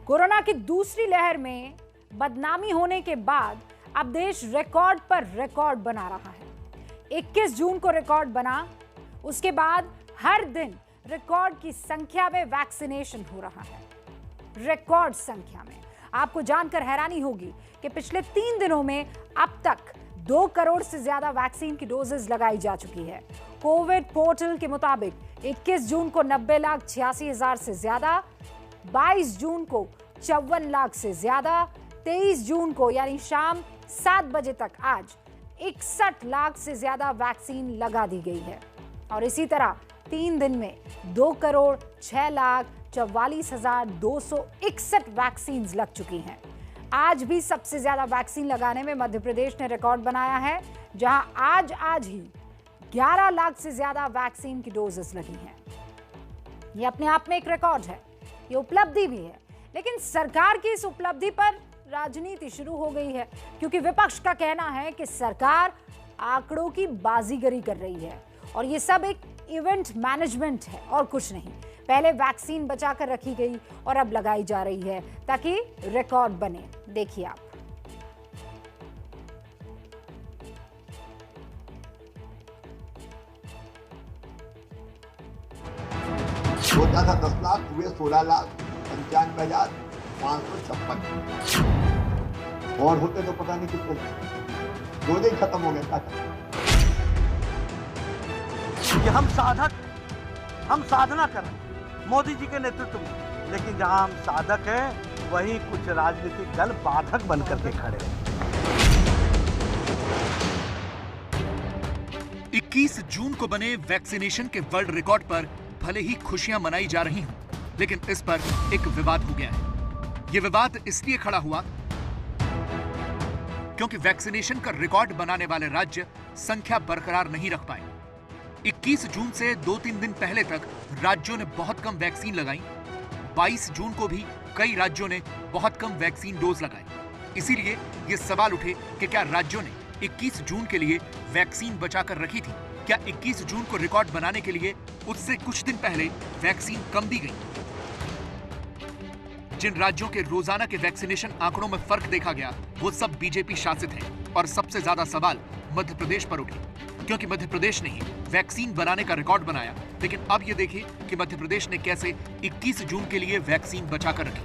Corona की दूसरी लहर में बदनामी होने के बाद अब देश रिकॉर्ड पर रिकॉर्ड बना रहा है। 21 जून को रिकॉर्ड बना, उसके बाद हर दिन रिकॉर्ड की संख्या में वैक्सीनेशन हो रहा है। रिकॉर्ड संख्या में आपको जानकर हैरानी होगी कि पिछले 3 दिनों में अब तक 2 करोड़ से ज्यादा वैक्सीन की डोजेस लगाई जा चुकी है। कोविड पोर्टल के मुताबिक 21 जून को 90,86,000 से ज्यादा, 22 जून को 54 लाख से ज्यादा, 23 जून को यानी शाम 7 बजे तक आज 61 लाख से ज्यादा वैक्सीन लगा दी गई है। और इसी तरह 3 दिन में 2,44,44,261 वैक्सीन लग चुकी हैं। आज भी सबसे ज्यादा वैक्सीन लगाने में मध्य प्रदेश ने रिकॉर्ड बनाया है, जहां आज ही 11 लाख से ज्यादा वैक्सीन की डोजेस लगी हैं। यह अपने आप में एक रिकॉर्ड है, ये उपलब्धि भी है। लेकिन सरकार की इस उपलब्धि पर राजनीति शुरू हो गई है, क्योंकि विपक्ष का कहना है कि सरकार आंकड़ों की बाजीगरी कर रही है और ये सब एक इवेंट मैनेजमेंट है और कुछ नहीं। पहले वैक्सीन बचाकर रखी गई और अब लगाई जा रही है ताकि रिकॉर्ड बने। देखिए आप। सोचा था 10 लाख, हुए 16,95,556 और होते तो पता नहीं कितने, 2 दिन खत्म हो गया। कि हम साधना कर रहे हैं मोदी जी के नेतृत्व में, लेकिन जहां हम साधक हैं वहीं कुछ राजनीतिक दल बाधक बनकर के खड़े हैं। 21 जून को बने वैक्सीनेशन के वर्ल्ड रिकॉर्ड पर भले ही खुशियां मनाई जा रही हों, लेकिन इस पर एक विवाद हो गया है। यह विवाद इसलिए खड़ा हुआ क्योंकि वैक्सीनेशन का रिकॉर्ड बनाने वाले राज्य संख्या बरकरार नहीं रख पाए। 21 जून से 2-3 दिन पहले तक राज्यों ने बहुत कम वैक्सीन लगाई। 22 जून को भी कई राज्यों ने बहुत कम वैक्सीन डोज लगाई। इसीलिए ये सवाल उठे कि क्या राज्यों ने 21 जून के लिए वैक्सीन बचाकर रखी थी? क्या 21 जून को रिकॉर्ड बनाने के लिए उससे कुछ दिन पहले वैक्सीन कम दी गई? जिन राज्यों के रोजाना के वैक्सीनेशन आंकड़ों में फर्क देखा गया, वो सब बीजेपी शासित हैं। और सबसे ज्यादा सवाल मध्य प्रदेश पर उठे, क्योंकि मध्य प्रदेश ने ही वैक्सीन बनाने का रिकॉर्ड बनाया। लेकिन अब ये देखिए कि मध्य प्रदेश ने कैसे 21 जून के लिए वैक्सीन बचाकर रखी।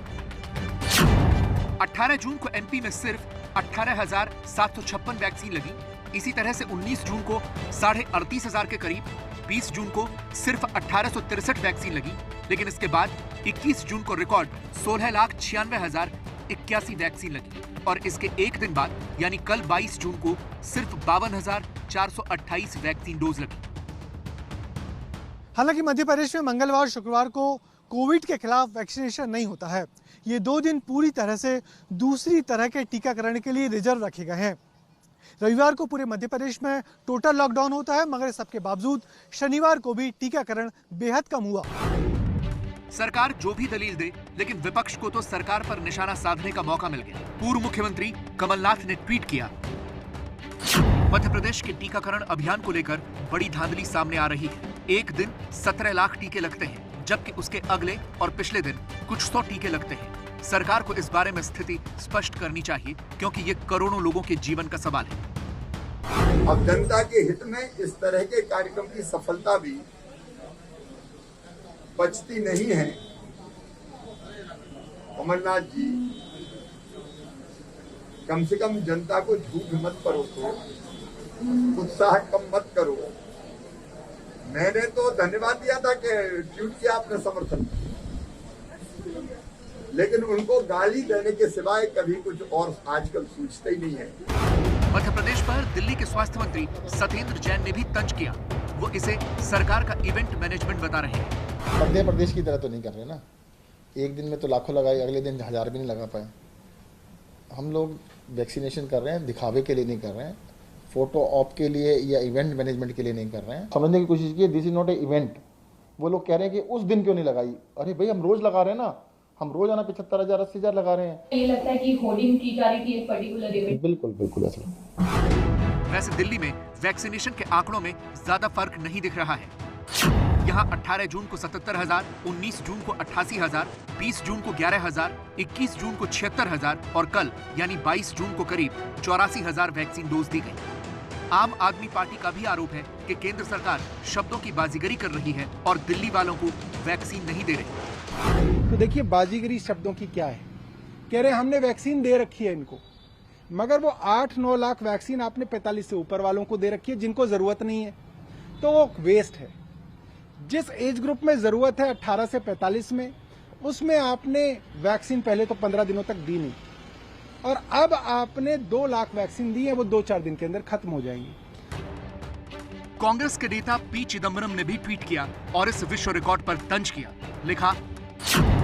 18 जून को एमपी में सिर्फ 18,756 वैक्सीन लगी। इसी तरह से 19 जून को 38,500 के करीब, 20 जून को सिर्फ 1863 वैक्सीन लगी। लेकिन इसके बाद 21 जून को रिकॉर्ड 16,96,081 वैक्सीन लगी। और इसके एक दिन बाद यानी कल 22 जून को सिर्फ 52,428 वैक्सीन डोज लगी। हालांकि मध्य प्रदेश में मंगलवार और शुक्रवार को कोविड के खिलाफ वैक्सीनेशन नहीं होता है। ये 2 दिन पूरी तरह से दूसरी तरह के टीकाकरण के लिए रिजर्व रखे गए हैं। रविवार को पूरे मध्य प्रदेश में टोटल लॉकडाउन होता है, मगर सबके बावजूद शनिवार को भी टीकाकरण बेहद कम हुआ। सरकार जो भी दलील दे, लेकिन विपक्ष को तो सरकार पर निशाना साधने का मौका मिल गया। पूर्व मुख्यमंत्री कमलनाथ ने ट्वीट किया, मध्य प्रदेश के टीकाकरण अभियान को लेकर बड़ी धांधली सामने आ रही है। एक दिन 17 लाख टीके लगते हैं, जबकि उसके अगले और पिछले दिन कुछ 100 टीके लगते हैं। सरकार को इस बारे में स्थिति स्पष्ट करनी चाहिए, क्योंकि ये करोड़ों लोगों के जीवन का सवाल है। अब जनता के हित में इस तरह के कार्यक्रम की सफलता भी बचती नहीं है। कमलनाथ जी, कम से कम जनता को झूठ मत परोसो, उत्साह कम मत करो। मैंने तो धन्यवाद दिया था कि ट्वीट किया आपने समर्थन, लेकिन उनको गाली देने के सिवाय कभी कुछ और आजकल सोचते ही नहीं है। मध्य प्रदेश पर दिल्ली के स्वास्थ्य मंत्री सत्येंद्र जैन ने भी तंज किया। वो इसे सरकार का इवेंट मैनेजमेंट बता रहे हैं। मध्य प्रदेश की तरह तो नहीं कर रहे ना। एक दिन में तो लाखों लगाए, अगले दिन 1000 भी नहीं लगा पाए। हम लोग वैक्सीनेशन कर रहे हैं, दिखावे के लिए नहीं कर रहे हैं, फोटो ऑप के लिए या इवेंट मैनेजमेंट के लिए नहीं कर रहे हैं। समझने की कोशिश की, this is not a event. वो लोग कह रहे हैं कि उस दिन क्यों नहीं लगाई। अरे भाई, हम रोज लगा रहे हैं ना, हम रोजाना 75,000 80,000 लगा रहे हैं। ये लगता है कि होर्डिंग की जा रही थी एक पर्टिकुलर इवेंट। बिल्कुल बिल्कुल ऐसा। वैसे दिल्ली में वैक्सीनेशन के आंकड़ों में ज्यादा फर्क नहीं दिख रहा है। यहाँ 18 जून को 77,000, 19 जून को 88,000, 20 जून को 11,000, 21 जून को 76,000 और कल यानी 22 जून को करीब 84,000 वैक्सीन डोज दी गई। आम आदमी पार्टी का भी आरोप है कि केंद्र सरकार शब्दों की बाजीगरी कर रही है और दिल्ली वालों को वैक्सीन नहीं दे रही। तो देखिए, बाजीगरी शब्दों की क्या है, कह रहे हमने वैक्सीन दे रखी है इनको, मगर वो 8-9 लाख वैक्सीन आपने 45 से ऊपर वालों को दे रखी है जिनको जरूरत नहीं है, तो वो वेस्ट है। जिस एज ग्रुप में जरूरत है 18 से 45 में, उसमें आपने वैक्सीन पहले तो 15 दिनों तक दी नहीं, और अब आपने 2 लाख वैक्सीन दी है, वो 2-4 दिन के अंदर खत्म हो जाएंगी। कांग्रेस के नेता पी चिदम्बरम ने भी ट्वीट किया और इस विश्व रिकॉर्ड पर तंज किया। लिखा,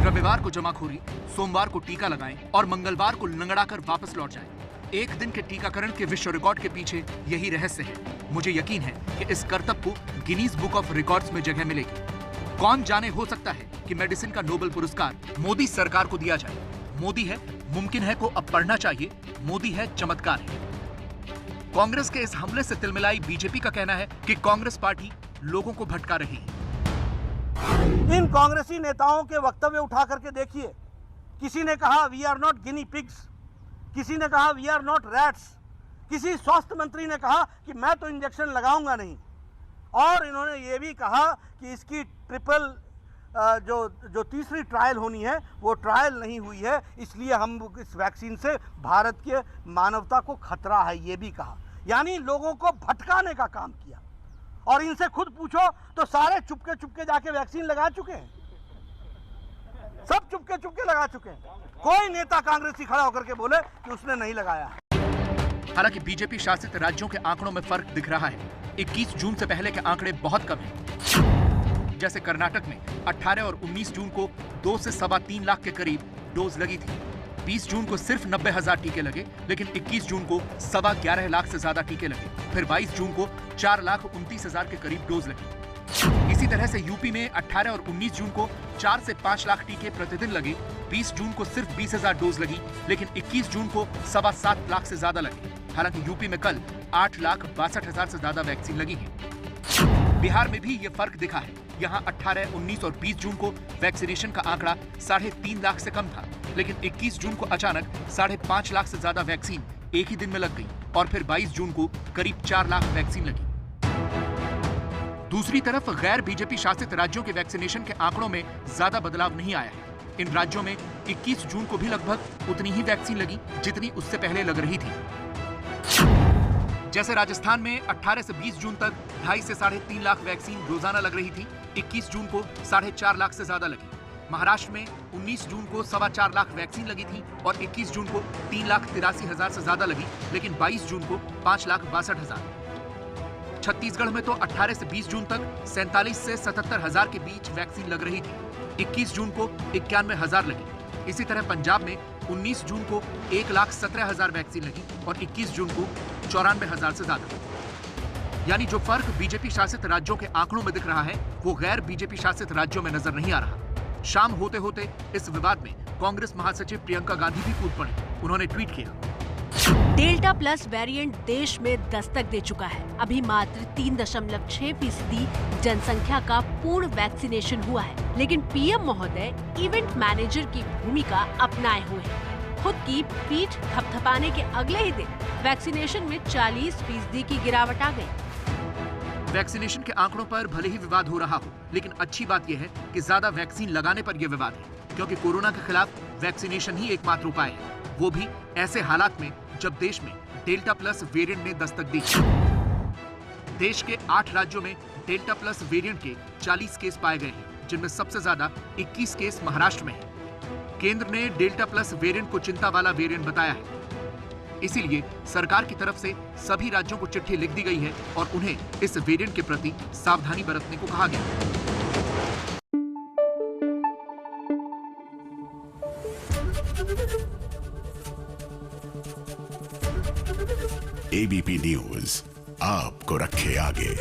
रविवार को जमाखोरी, सोमवार को टीका लगाएं और मंगलवार को लंगड़ा कर वापस लौट जाएं। एक दिन के टीकाकरण के विश्व रिकॉर्ड के पीछे यही रहस्य है। मुझे यकीन है कि इस करतब को गिनीज बुक ऑफ रिकॉर्ड्स में जगह मिलेगी। कौन जाने, हो सकता है कि मेडिसिन का नोबेल पुरस्कार मोदी सरकार को दिया जाए। मोदी है, मुमकिन है को अब पढ़ना चाहिए, मोदी है, चमत्कार है। कांग्रेस के इस हमले से तिलमिलाई बीजेपी का कहना है कि कांग्रेस पार्टी लोगों को भटका रही है। इन कांग्रेसी नेताओं के वक्तव्य उठा करके देखिए। किसी ने कहा we are not guinea pigs, किसी ने कहा वी आर नॉट रैट्स, किसी स्वास्थ्य मंत्री ने कहा कि मैं तो इंजेक्शन लगाऊंगा नहीं, और इन्होंने ये भी कहा कि इसकी ट्रिपल जो तीसरी ट्रायल होनी है वो ट्रायल नहीं हुई है, इसलिए हम इस वैक्सीन से भारत के मानवता को खतरा है, ये भी कहा। यानी लोगों को भटकाने का काम किया। और इनसे खुद पूछो तो सारे चुपके चुपके जाके वैक्सीन लगा चुके हैं, सब चुपके चुपके लगा चुके हैं। कोई नेता कांग्रेसी खड़ा होकर के बोले कि उसने नहीं लगाया। हालांकि बीजेपी शासित राज्यों के आंकड़ों में फर्क दिख रहा है। 21 जून से पहले के आंकड़े बहुत कम हैं। जैसे कर्नाटक में 18 और 19 जून को 2 से 3.25 लाख के करीब डोज लगी थी। 20 जून को सिर्फ 90,000 टीके लगे, लेकिन 21 जून को 11.25 लाख से ज्यादा टीके लगे। फिर 22 जून को 4,29,000 के करीब डोज लगी। इसी तरह से यूपी में 18 और 19 जून को 4 से 5 लाख टीके प्रतिदिन लगे। 20 जून को सिर्फ 20,000 डोज लगी, लेकिन 21 जून को 7.25 लाख से ज्यादा लगे। हालांकि यूपी में कल 8,62,000 से ज्यादा वैक्सीन लगी है। बिहार में भी ये फर्क दिखा है। यहाँ 18, 19 और 20 जून को वैक्सीनेशन का आंकड़ा 3.5 लाख से कम था, लेकिन 21 जून को अचानक 5.5 लाख से ज्यादा वैक्सीन एक ही दिन में लग गई, और फिर 22 जून को करीब 4 लाख वैक्सीन लगी। दूसरी तरफ गैर बीजेपी शासित राज्यों के वैक्सीनेशन के आंकड़ों में ज्यादा बदलाव नहीं आया है। इन राज्यों में 21 जून को भी लगभग उतनी ही वैक्सीन लगी जितनी उससे पहले लग रही थी। जैसे राजस्थान में 18 से 20 जून तक 2.5 से 3.5 लाख वैक्सीन रोजाना लग रही थी। 21 जून को 4.5 लाख से ज्यादा लगी। महाराष्ट्र में 19 जून को 4.25 लाख वैक्सीन लगी थी और 21 जून को 3,83,000 से ज्यादा लगी, लेकिन 22 जून को 5,62,000। छत्तीसगढ़ में तो 18 से 20 जून तक 47 से 77,000 के बीच वैक्सीन लग रही थी। 21 जून को 91,000 लगी। इसी तरह पंजाब में 19 जून को 1,17,000 वैक्सीन लगी और 21 जून को 94,000 से ज्यादा। यानी जो फर्क बीजेपी शासित राज्यों के आंकड़ों में दिख रहा है, वो गैर बीजेपी शासित राज्यों में नजर नहीं आ रहा। शाम होते होते इस विवाद में कांग्रेस महासचिव प्रियंका गांधी भी कूद पड़ी। उन्होंने ट्वीट किया, डेल्टा प्लस वेरिएंट देश में दस्तक दे चुका है। अभी मात्र 3.6% जनसंख्या का पूर्ण वैक्सीनेशन हुआ है, लेकिन पीएम महोदय इवेंट मैनेजर की भूमिका अपनाए हुए हैं। खुद की पीठ थपथपाने के अगले ही दिन वैक्सीनेशन में 40% की गिरावट आ गई। वैक्सीनेशन के आंकड़ों पर भले ही विवाद हो रहा हो, लेकिन अच्छी बात यह है कि ज्यादा वैक्सीन लगाने पर यह विवाद है, क्योंकि कोरोना के खिलाफ वैक्सीनेशन ही एकमात्र उपाय है, वो भी ऐसे हालात में जब देश में डेल्टा प्लस वेरिएंट ने दस्तक दी। देश के 8 राज्यों में डेल्टा प्लस वेरिएंट के 40 केस पाए गए हैं, जिनमें सबसे ज्यादा 21 केस महाराष्ट्र में है। केंद्र ने डेल्टा प्लस वेरिएंट को चिंता वाला वेरिएंट बताया है। इसीलिए सरकार की तरफ से सभी राज्यों को चिट्ठी लिख दी गई है और उन्हें इस वेरिएंट के प्रति सावधानी बरतने को कहा गया है। एबीपी न्यूज आपको रखे आगे।